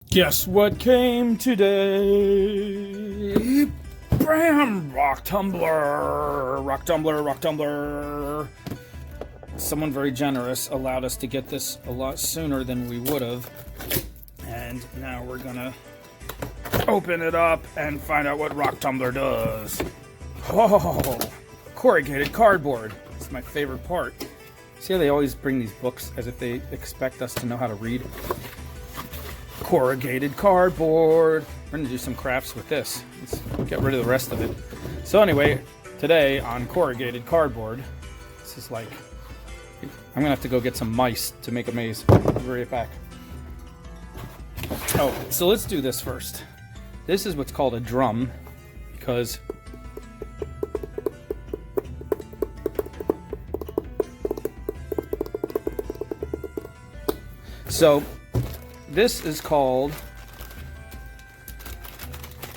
Guess what came today? Bam! Rock tumbler! Rock tumbler, rock tumbler. Someone very generous allowed us to get this a lot sooner than we would have. And now we're gonna open it up and find out what rock tumbler does. Oh, corrugated cardboard. It's my favorite part. See how they always bring these books as if they expect us to know how to read? Corrugated cardboard. We're gonna do some crafts with this. Let's get rid of the rest of it. So anyway, today on corrugated cardboard, this is like, I'm gonna have to go get some mice to make a maze. I'll be right back. Oh, so let's do this first. This is what's called a drum, because so this is called,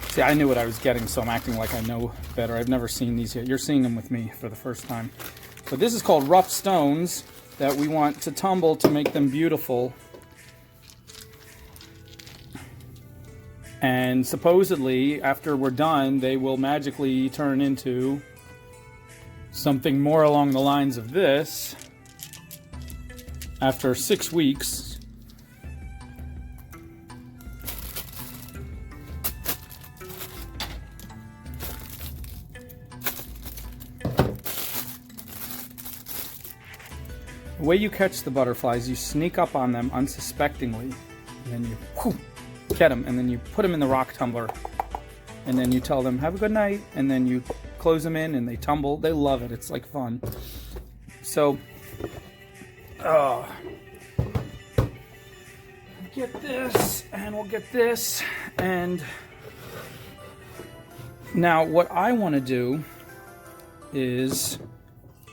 see, I knew what I was getting, so I'm acting like I know better. I've never seen these yet. You're seeing them with me for the first time. But this is called rough stones that we want to tumble to make them beautiful. And supposedly, after we're done, they will magically turn into something more along the lines of this after 6 weeks. The way you catch the butterflies, you sneak up on them unsuspectingly, and then you get them, and then you put them in the rock tumbler, and then you tell them, have a good night, and then you close them in, and they tumble. They love it. It's like fun. So, get this, and we'll get this, and now what I want to do is,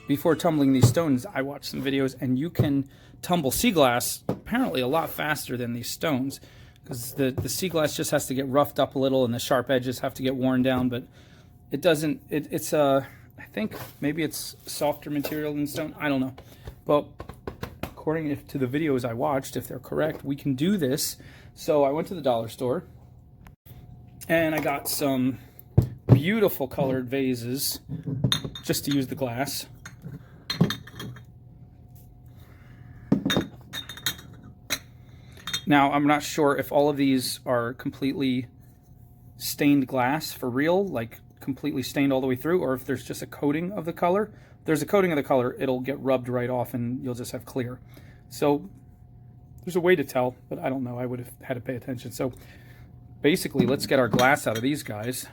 before tumbling these stones, I watched some videos, and you can tumble sea glass apparently a lot faster than these stones, because the sea glass just has to get roughed up a little, and the sharp edges have to get worn down, but it doesn't, it's I think maybe it's softer material than stone, I don't know. But according to the videos I watched, if they're correct, we can do this. So I went to the dollar store, and I got some beautiful colored vases just to use the glass. Now, I'm not sure if all of these are completely stained glass for real, like completely stained all the way through, or if there's just a coating of the color. If there's a coating of the color, it'll get rubbed right off and you'll just have clear. So there's a way to tell, but I don't know. I would have had to pay attention. So basically, let's get our glass out of these guys.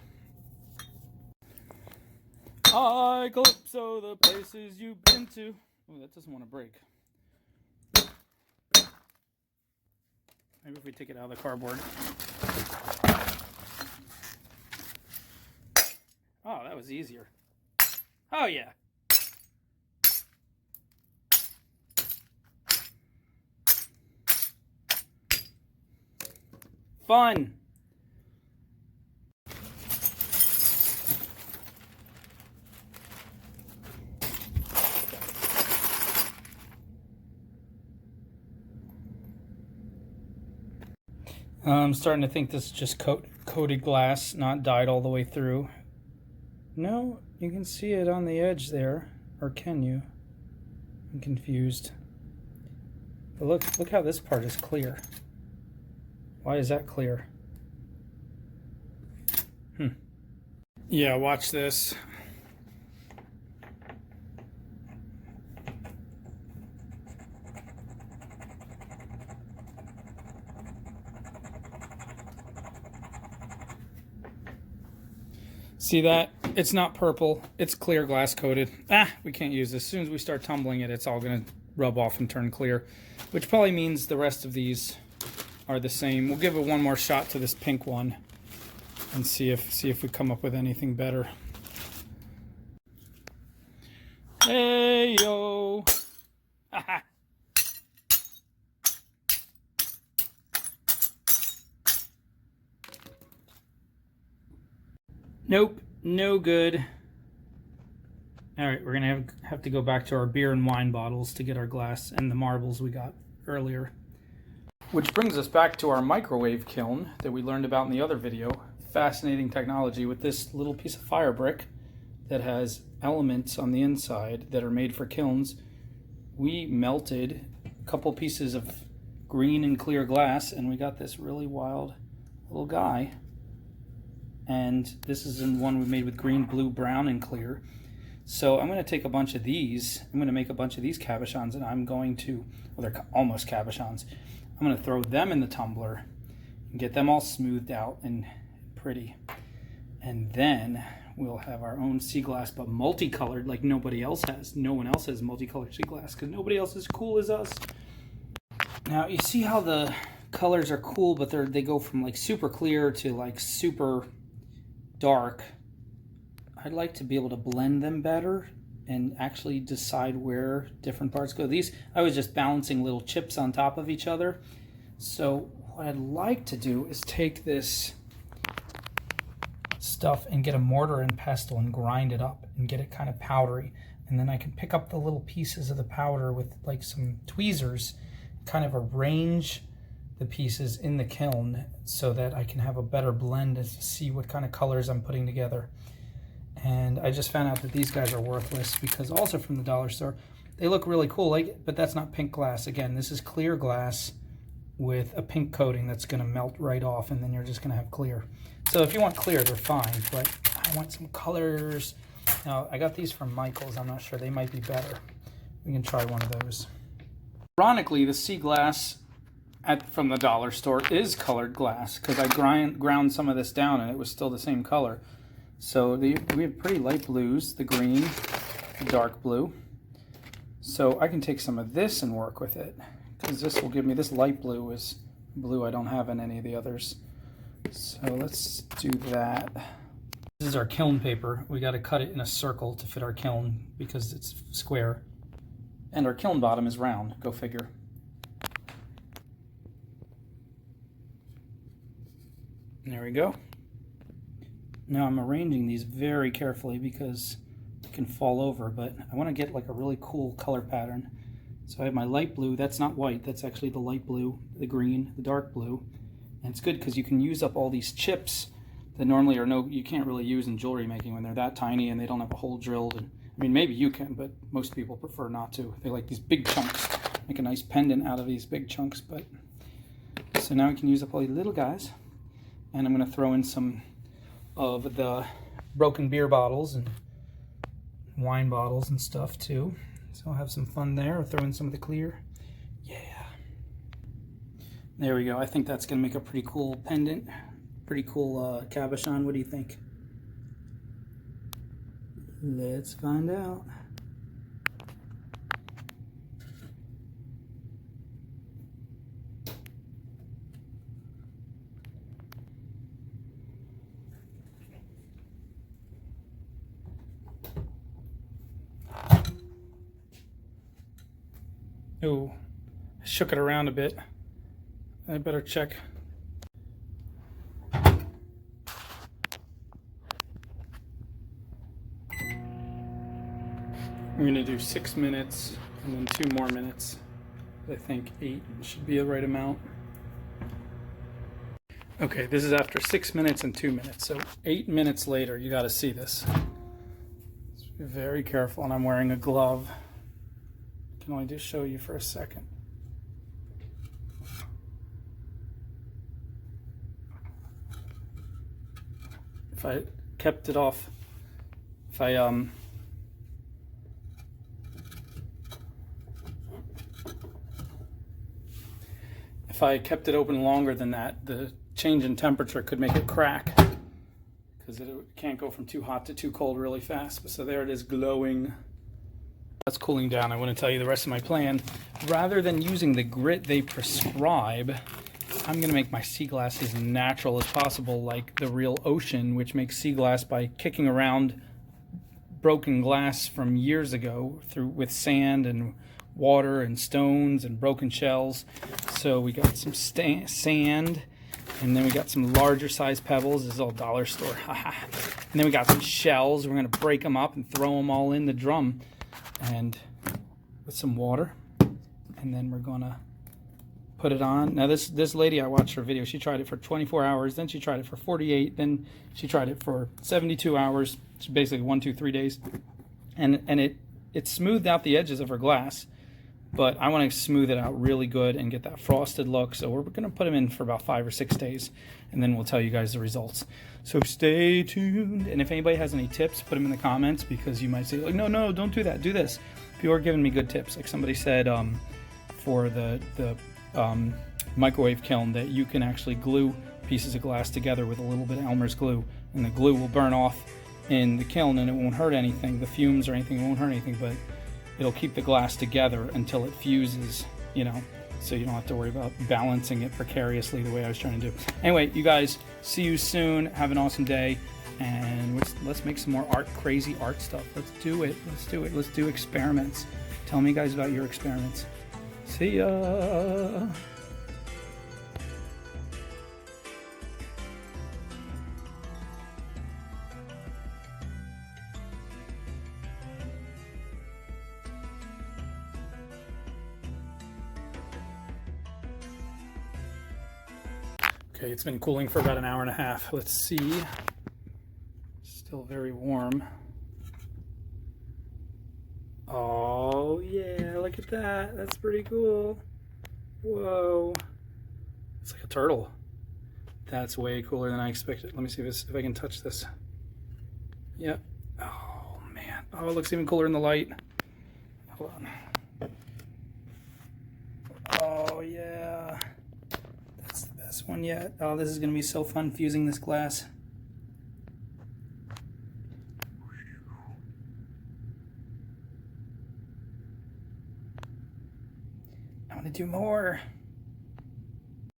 I calypso the places you've been to. Oh, that doesn't want to break. Maybe if we take it out of the cardboard. Oh, that was easier. Oh, yeah. Fun. I'm starting to think this is just coated glass, not dyed all the way through. No, you can see it on the edge there. Or can you? I'm confused. But look how this part is clear. Why is that clear? Yeah, watch this. See that? It's not purple. It's clear glass coated. We can't use this. As soon as we start tumbling it, it's all going to rub off and turn clear, which probably means the rest of these are the same. We'll give it one more shot to this pink one and see if we come up with anything better. Hey, yo. Nope, no good. All right, we're gonna have to go back to our beer and wine bottles to get our glass and the marbles we got earlier. Which brings us back to our microwave kiln that we learned about in the other video. Fascinating technology with this little piece of fire brick that has elements on the inside that are made for kilns. We melted a couple pieces of green and clear glass and we got this really wild little guy. And this is in one we made with green, blue, brown, and clear. So I'm going to take a bunch of these. I'm going to make a bunch of these cabochons, and I'm going to, well, they're almost cabochons. I'm going to throw them in the tumbler and get them all smoothed out and pretty. And then we'll have our own sea glass, but multicolored like nobody else has. No one else has multicolored sea glass because nobody else is as cool as us. Now you see how the colors are cool, but they go from like super clear to like super dark. I'd like to be able to blend them better and actually decide where different parts go. These, I was just balancing little chips on top of each other. So what I'd like to do is take this stuff and get a mortar and pestle and grind it up and get it kind of powdery. And then I can pick up the little pieces of the powder with like some tweezers, kind of arrange the pieces in the kiln so that I can have a better blend to see what kind of colors I'm putting together. And I just found out that these guys are worthless because also from the dollar store, they look really cool, but that's not pink glass. Again, this is clear glass with a pink coating that's going to melt right off, and then you're just going to have clear. So if you want clear, they're fine, but I want some colors. Now, I got these from Michael's. I'm not sure. They might be better. We can try one of those. Ironically, the sea glass from the dollar store is colored glass because I ground some of this down and it was still the same color. So we have pretty light blues, the green, the dark blue. So I can take some of this and work with it because this will give me, this light blue is blue I don't have in any of the others. So let's do that. This is our kiln paper. We got to cut it in a circle to fit our kiln because it's square. And our kiln bottom is round, go figure. There we go. Now I'm arranging these very carefully because it can fall over, but I want to get like a really cool color pattern. So I have my light blue. That's not white. That's actually the light blue, the green, the dark blue. And it's good because you can use up all these chips that normally you can't really use in jewelry making when they're that tiny and they don't have a hole drilled. And I mean, maybe you can, but most people prefer not to. They like these big chunks. Make a nice pendant out of these big chunks. But so now we can use up all these little guys. And I'm going to throw in some of the broken beer bottles and wine bottles and stuff too. So I'll have some fun there. I'll throw in some of the clear. Yeah. There we go. I think that's going to make a pretty cool pendant. Pretty cool cabochon. What do you think? Let's find out. Oh, I shook it around a bit. I better check. I'm going to do 6 minutes and then 2 more minutes. I think 8 should be the right amount. Okay, this is after 6 minutes and 2 minutes. So 8 minutes later, you got to see this. Just be very careful, and I'm wearing a glove. I can only just show you for a second. If I kept it off, if I kept it open longer than that, the change in temperature could make it crack because it can't go from too hot to too cold really fast. So there it is, glowing. That's cooling down. I want to tell you the rest of my plan. Rather than using the grit they prescribe, I'm going to make my sea glass as natural as possible, like the real ocean, which makes sea glass by kicking around broken glass from years ago with sand and water and stones and broken shells. So we got some sand, and then we got some larger size pebbles. This is all dollar store. And then we got some shells. We're going to break them up and throw them all in the drum, and with some water. And then we're going to Put it on. Now this lady, I watched her video. She tried it for 24 hours. Then she tried it for 48. Then she tried it for 72 hours. It's basically 1, 2, 3 days. And it smoothed out the edges of her glass. But I want to smooth it out really good and get that frosted look. So we're going to put them in for about 5 or 6 days, and then we'll tell you guys the results. So stay tuned. And if anybody has any tips, put them in the comments, because you might say, like, no, don't do that. Do this. People are giving me good tips. Like somebody said for the microwave kiln that you can actually glue pieces of glass together with a little bit of Elmer's glue, and the glue will burn off in the kiln and it won't hurt anything. The fumes or anything won't hurt anything, but it'll keep the glass together until it fuses, you know, so you don't have to worry about balancing it precariously the way I was trying to do. Anyway, you guys, see you soon. Have an awesome day, and let's make some more crazy art stuff. Let's do it. Let's do experiments. Tell me, guys, about your experiments. See ya. Okay, it's been cooling for about an hour and a half. Let's see. Still very warm. Oh, yeah, look at that. That's pretty cool. Whoa. It's like a turtle. That's way cooler than I expected. Let me see if I can touch this. Yep. Oh, man. Oh, it looks even cooler in the light. Hold on. Oh, yeah. This one yet. Oh, this is going to be so fun fusing this glass. I want to do more.